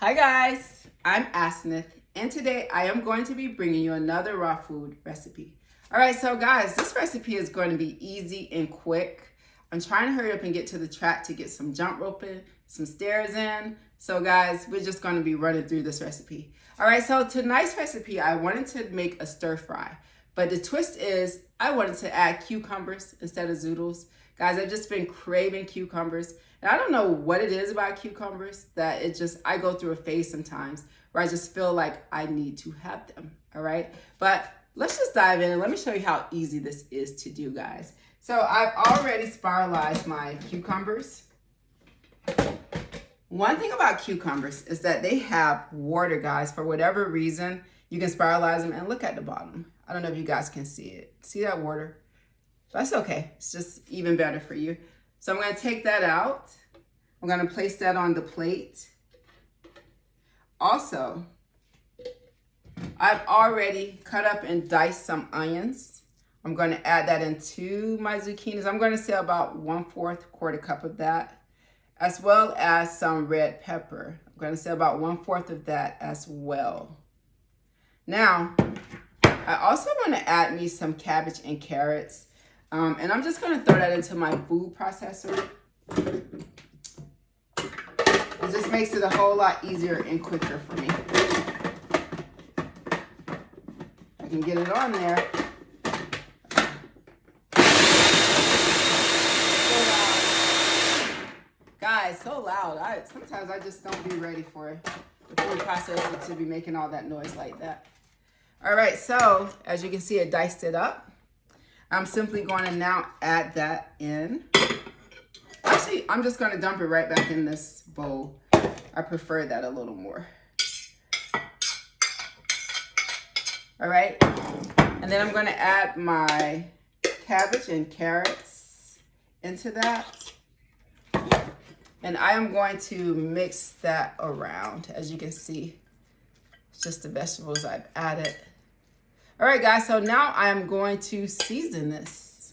Hi guys, I'm Asnith, and today I am going to be bringing you another raw food recipe. All right, so guys, this recipe is going to be easy and quick. I'm trying to hurry up and get to the track to get some jump roping, some stairs in. So guys, we're just going to be running through this recipe. All right, so tonight's recipe, I wanted to make a stir fry, but the twist is I wanted to add cucumbers instead of zoodles. Guys, I've just been craving cucumbers. And I don't know what it is about cucumbers that I go through a phase sometimes where I just feel like I need to have them, all right? But let's just dive in and let me show you how easy this is to do, guys. So I've already spiralized my cucumbers. One thing about cucumbers is that they have water, guys. For whatever reason, you can spiralize them and look at the bottom. I don't know if you guys can see it. See that water? That's okay. It's just even better for you. So I'm going to take that out. I'm going to place that on the plate. Also, I've already cut up and diced some onions. I'm going to add that into my zucchinis. I'm going to say about 1/4 quarter cup of that, as well as some red pepper. I'm going to say about 1/4 of that as well. Now, I also want to add me some cabbage and carrots. And I'm just going to throw that into my food processor. It just makes it a whole lot easier and quicker for me. I can get it on there. So loud. Guys, so loud. Sometimes I just don't be ready for the food processor to be making all that noise like that. All right, so as you can see, it diced it up. I'm simply going to now add that in. Actually, I'm just going to dump it right back in this bowl. I prefer that a little more. All right. And then I'm going to add my cabbage and carrots into that. And I am going to mix that around. As you can see, it's just the vegetables I've added. All right, guys, so now I'm going to season this.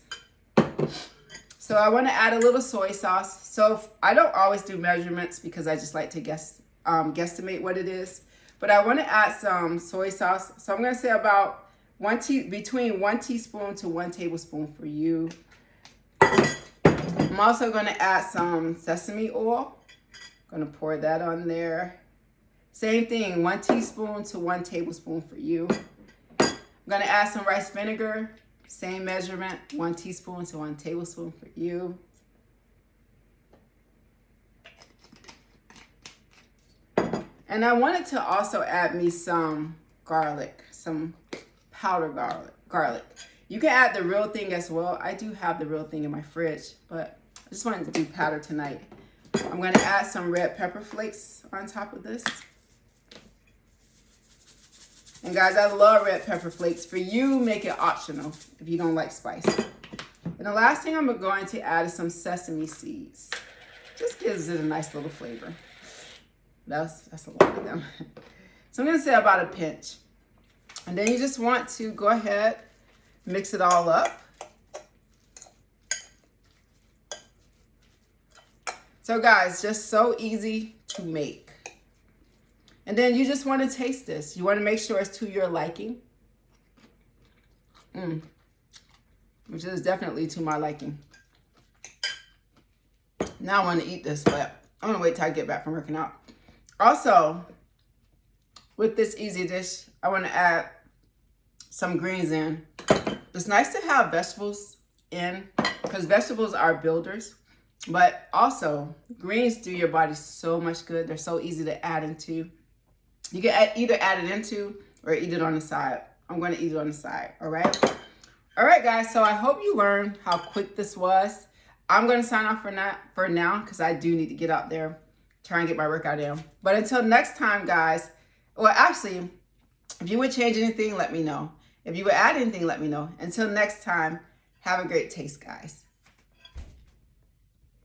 So I want to add a little soy sauce. So I don't always do measurements because I just like to guesstimate what it is. But I want to add some soy sauce. So I'm going to say about between 1 teaspoon to 1 tablespoon for you. I'm also going to add some sesame oil. I'm going to pour that on there. Same thing, 1 teaspoon to 1 tablespoon for you. I'm going to add some rice vinegar, same measurement, 1 teaspoon to 1 tablespoon for you. And I wanted to also add me some garlic, some powdered garlic. You can add the real thing as well. I do have the real thing in my fridge, but I just wanted to do powder tonight. I'm going to add some red pepper flakes on top of this. And guys, I love red pepper flakes. For you, make it optional if you don't like spice. And the last thing I'm going to add is some sesame seeds. Just gives it a nice little flavor. That's a lot of them. So I'm going to say about a pinch. And then you just want to go ahead, mix it all up. So guys, just so easy to make. And then you just want to taste this. You want to make sure it's to your liking. Which is definitely to my liking. Now I want to eat this, but I'm going to wait till I get back from working out. Also, with this easy dish, I want to add some greens in. It's nice to have vegetables in because vegetables are builders. But also, greens do your body so much good. They're so easy to add into. You can either add it into or eat it on the side. I'm going to eat it on the side, all right? All right, guys, so I hope you learned how quick this was. I'm going to sign off for now because I do need to get out there, try and get my workout in. But until next time, guys, well, actually, if you would change anything, let me know. If you would add anything, let me know. Until next time, have a great taste, guys.